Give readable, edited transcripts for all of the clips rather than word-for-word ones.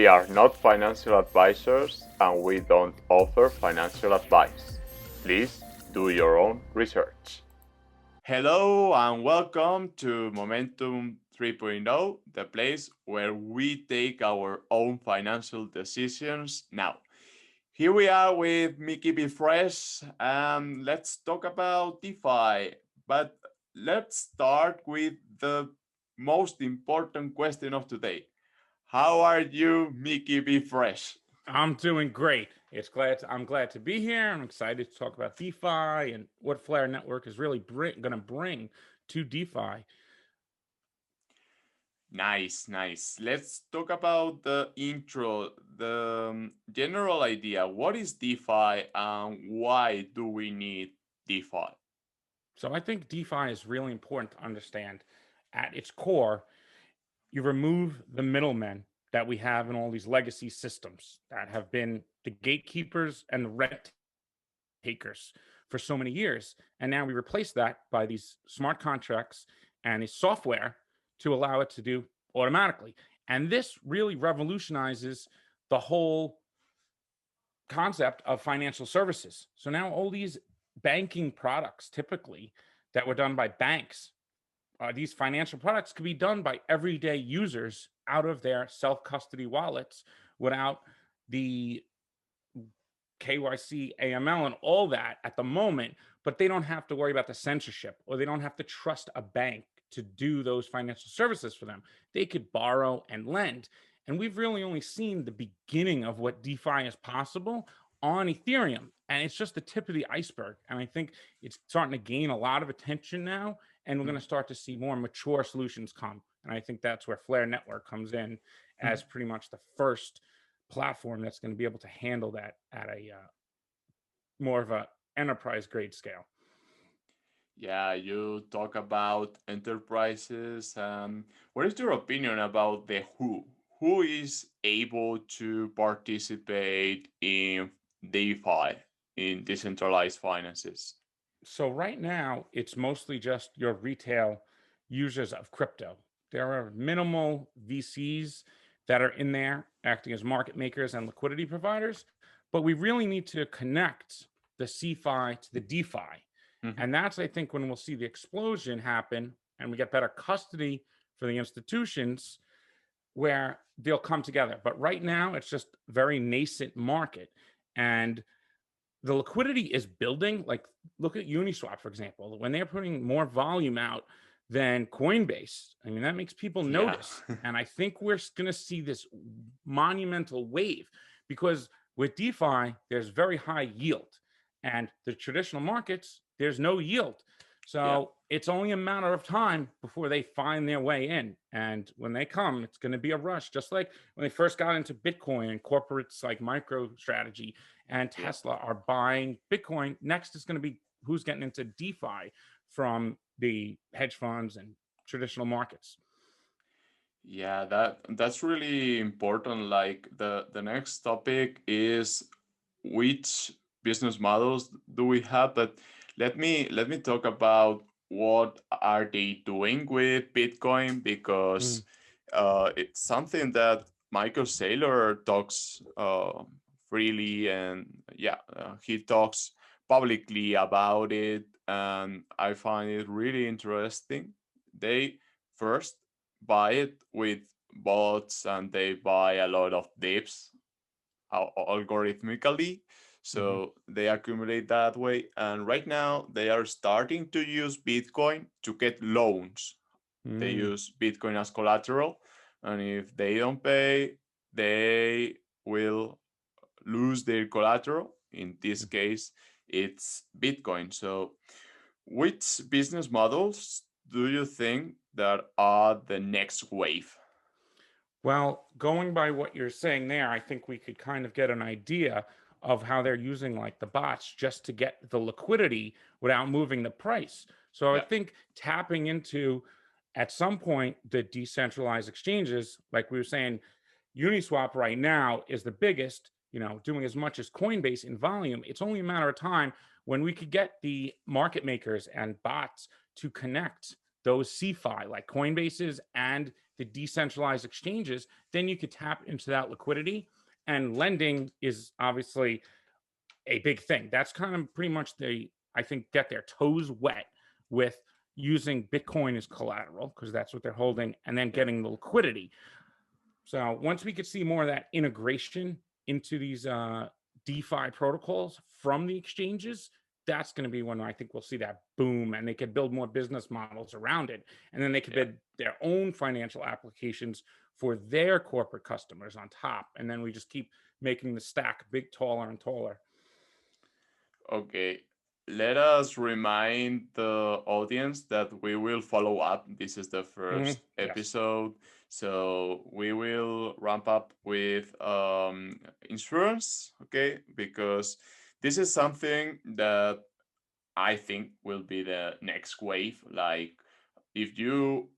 We are not financial advisors and we don't offer financial advice. Please do your own research. Hello and welcome to Momentum 3.0, the place where we take our own financial decisions now. Here we are with Mickey B. Fresh, and let's talk about DeFi. But let's start with the most important question of today. How are you, Mickey B. Fresh? I'm doing great. I'm glad to be here. I'm excited to talk about DeFi and what Flare Network is really going to bring to DeFi. Nice. Let's talk about the intro, the general idea. What is DeFi and why do we need DeFi? So I think DeFi is really important to understand. At its core, you remove the middlemen that we have in all these legacy systems that have been the gatekeepers and the rent takers for so many years. And now we replace that by these smart contracts and a software to allow it to do automatically. And this really revolutionizes the whole concept of financial services. So now all these banking products typically that were done by banks, these financial products could be done by everyday users out of their self-custody wallets without the KYC, AML, and all that at the moment, but they don't have to worry about the censorship, or they don't have to trust a bank to do those financial services for them. They could borrow and lend. And we've really only seen the beginning of what DeFi is possible on Ethereum. And it's just the tip of the iceberg. And I think it's starting to gain a lot of attention now. And we're going to start to see more mature solutions come. And I think that's where Flare Network comes in as pretty much the first platform that's going to be able to handle that at a more of a enterprise grade scale. Yeah, you talk about enterprises. What is your opinion about the who? Who is able to participate in DeFi, in decentralized finances? So right now, it's mostly just your retail users of crypto. There are minimal VCs that are in there acting as market makers and liquidity providers, but we really need to connect the CeFi to the DeFi. And that's, I think, when we'll see the explosion happen and we get better custody for the institutions where they'll come together. But right now, it's just very nascent market. And the liquidity is building. Like, look at Uniswap, for example. When they're putting more volume out than Coinbase, I mean, that makes people notice. And I think we're going to see this monumental wave because with DeFi, there's very high yield. And the traditional markets, there's no yield. So it's only a matter of time before they find their way in. And when they come, it's going to be a rush, just like when they first got into Bitcoin and corporates like MicroStrategy and Tesla are buying Bitcoin. Next is going to be who's getting into DeFi from the hedge funds and traditional markets. Yeah, that's really important. Like the next topic is which business models do we have, but let me talk about what are they doing with Bitcoin because it's something that Michael Saylor talks freely and he talks publicly about it, and I find it really interesting. They first buy it with bots and they buy a lot of dips algorithmically, so they accumulate that way, and right now they are starting to use Bitcoin to get loans. They use Bitcoin as collateral, and if they don't pay, they will lose their collateral. In this case, it's Bitcoin. So which business models do you think that are the next wave? Well, going by what you're saying there, I think we could kind of get an idea of how they're using like the bots just to get the liquidity without moving the price. So I think tapping into at some point the decentralized exchanges, like we were saying, Uniswap right now is the biggest, doing as much as Coinbase in volume. It's only a matter of time when we could get the market makers and bots to connect those CeFi like Coinbases and the decentralized exchanges, then you could tap into that liquidity. And lending is obviously a big thing. That's kind of pretty much I think, get their toes wet with using Bitcoin as collateral, because that's what they're holding, and then getting the liquidity. So once we could see more of that integration into these DeFi protocols from the exchanges, that's going to be when I think we'll see that boom, and they could build more business models around it. And then they could build their own financial applications for their corporate customers on top. And then we just keep making the stack big, taller and taller. Okay. Let us remind the audience that we will follow up. This is the first episode. So we will ramp up with insurance, okay? Because this is something that I think will be the next wave. Like, if you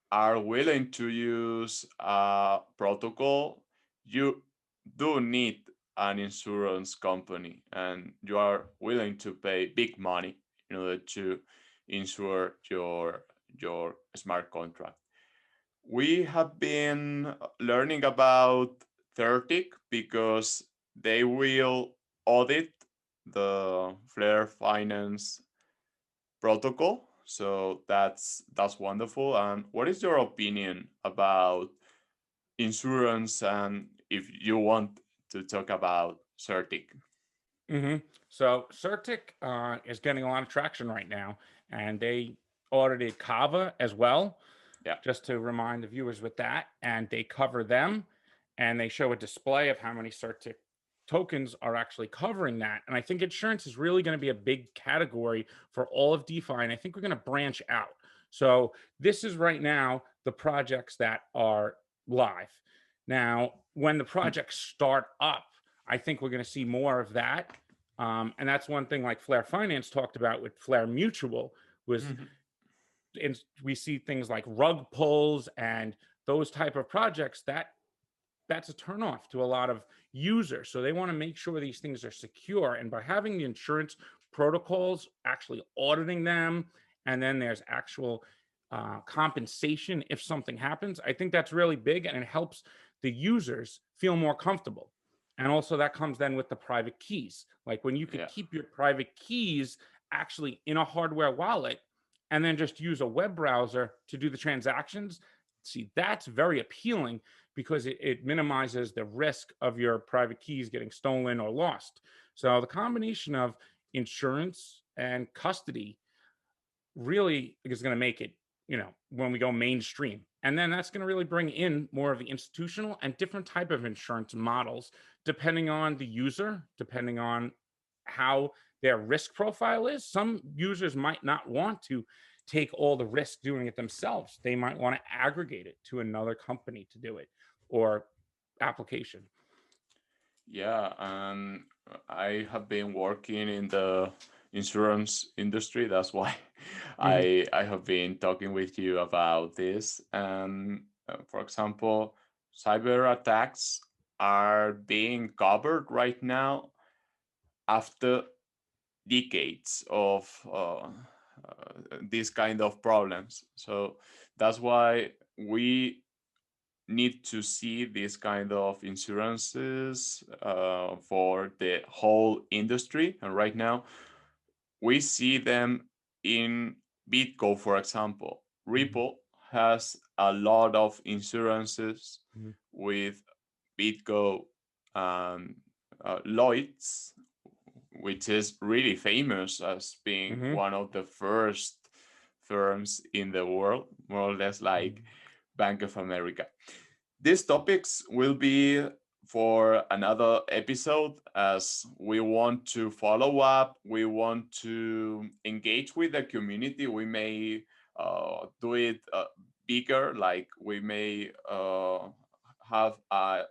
are willing to use a protocol, you do need an insurance company, and you are willing to pay big money in order to insure your smart contract. We have been learning about 30 because they will audit the Flare Finance protocol. So that's wonderful. And what is your opinion about insurance, and if you want to talk about Certic? So Certic is getting a lot of traction right now, and they audited Kava as well. Yeah. Just to remind the viewers with that, and they cover them, and they show a display of how many Certic tokens are actually covering that. And I think insurance is really going to be a big category for all of DeFi, and I think we're going to branch out. So this is right now the projects that are live. Now, when the projects start up, I think we're going to see more of that. And that's one thing like Flare Finance talked about with Flare Mutual was we see things like rug pulls and those type of projects that's a turnoff to a lot of users. So they want to make sure these things are secure. And by having the insurance protocols actually auditing them, and then there's actual compensation if something happens, I think that's really big, and it helps the users feel more comfortable. And also that comes then with the private keys. Like when you could keep your private keys actually in a hardware wallet and then just use a web browser to do the transactions. See, that's very appealing because it minimizes the risk of your private keys getting stolen or lost. So the combination of insurance and custody really is going to make it, when we go mainstream. And then that's going to really bring in more of the institutional and different type of insurance models, depending on the user, depending on how their risk profile is. Some users might not want to take all the risk doing it themselves. They might want to aggregate it to another company to do it, or application. Yeah, and I have been working in the insurance industry. That's why I have been talking with you about this. And for example, cyber attacks are being covered right now after decades of these kind of problems. So that's why we need to see these kind of insurances for the whole industry. And right now we see them in Bitco, for example. Ripple has a lot of insurances with Bitco and Lloyd's, which is really famous as being one of the first firms in the world, more or less like Bank of America. These topics will be for another episode, as we want to follow up. We want to engage with the community. We may do it bigger, like we may have a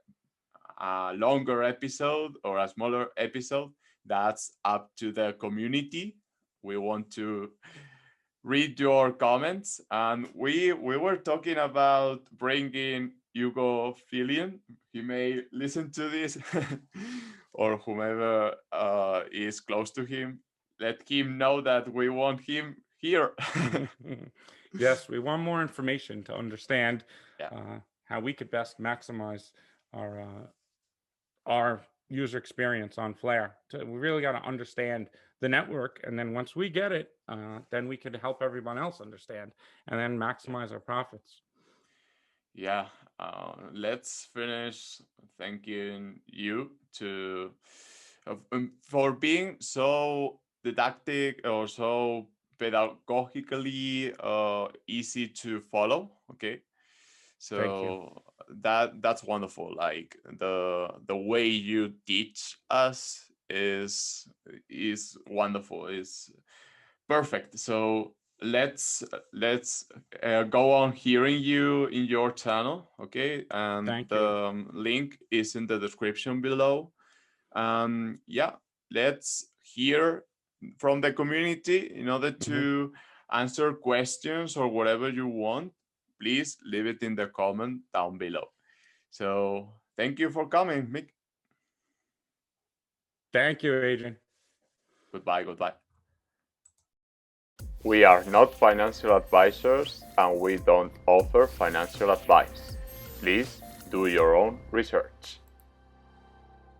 longer episode or a smaller episode. That's up to the community. We want to read your comments, and we were talking about bringing Hugo Filion. He may listen to this or whomever is close to him. Let him know that we want him here. Yes, we want more information to understand Yeah. how we could best maximize our user experience on Flare. We really got to understand the network, and then once we get it, then we could help everyone else understand, and then maximize our profits. Yeah, let's finish thanking you for being so didactic or so pedagogically easy to follow. Okay, Thank you. so that's wonderful. Like the way you teach us is wonderful. Is perfect. So let's go on hearing you in your channel, okay? And Thank you. the link is in the description below. Yeah, let's hear from the community in order to answer questions or whatever you want. Please leave it in the comment down below. So thank you for coming, Mick. Thank you, Adrian. Goodbye. We are not financial advisors and we don't offer financial advice. Please do your own research.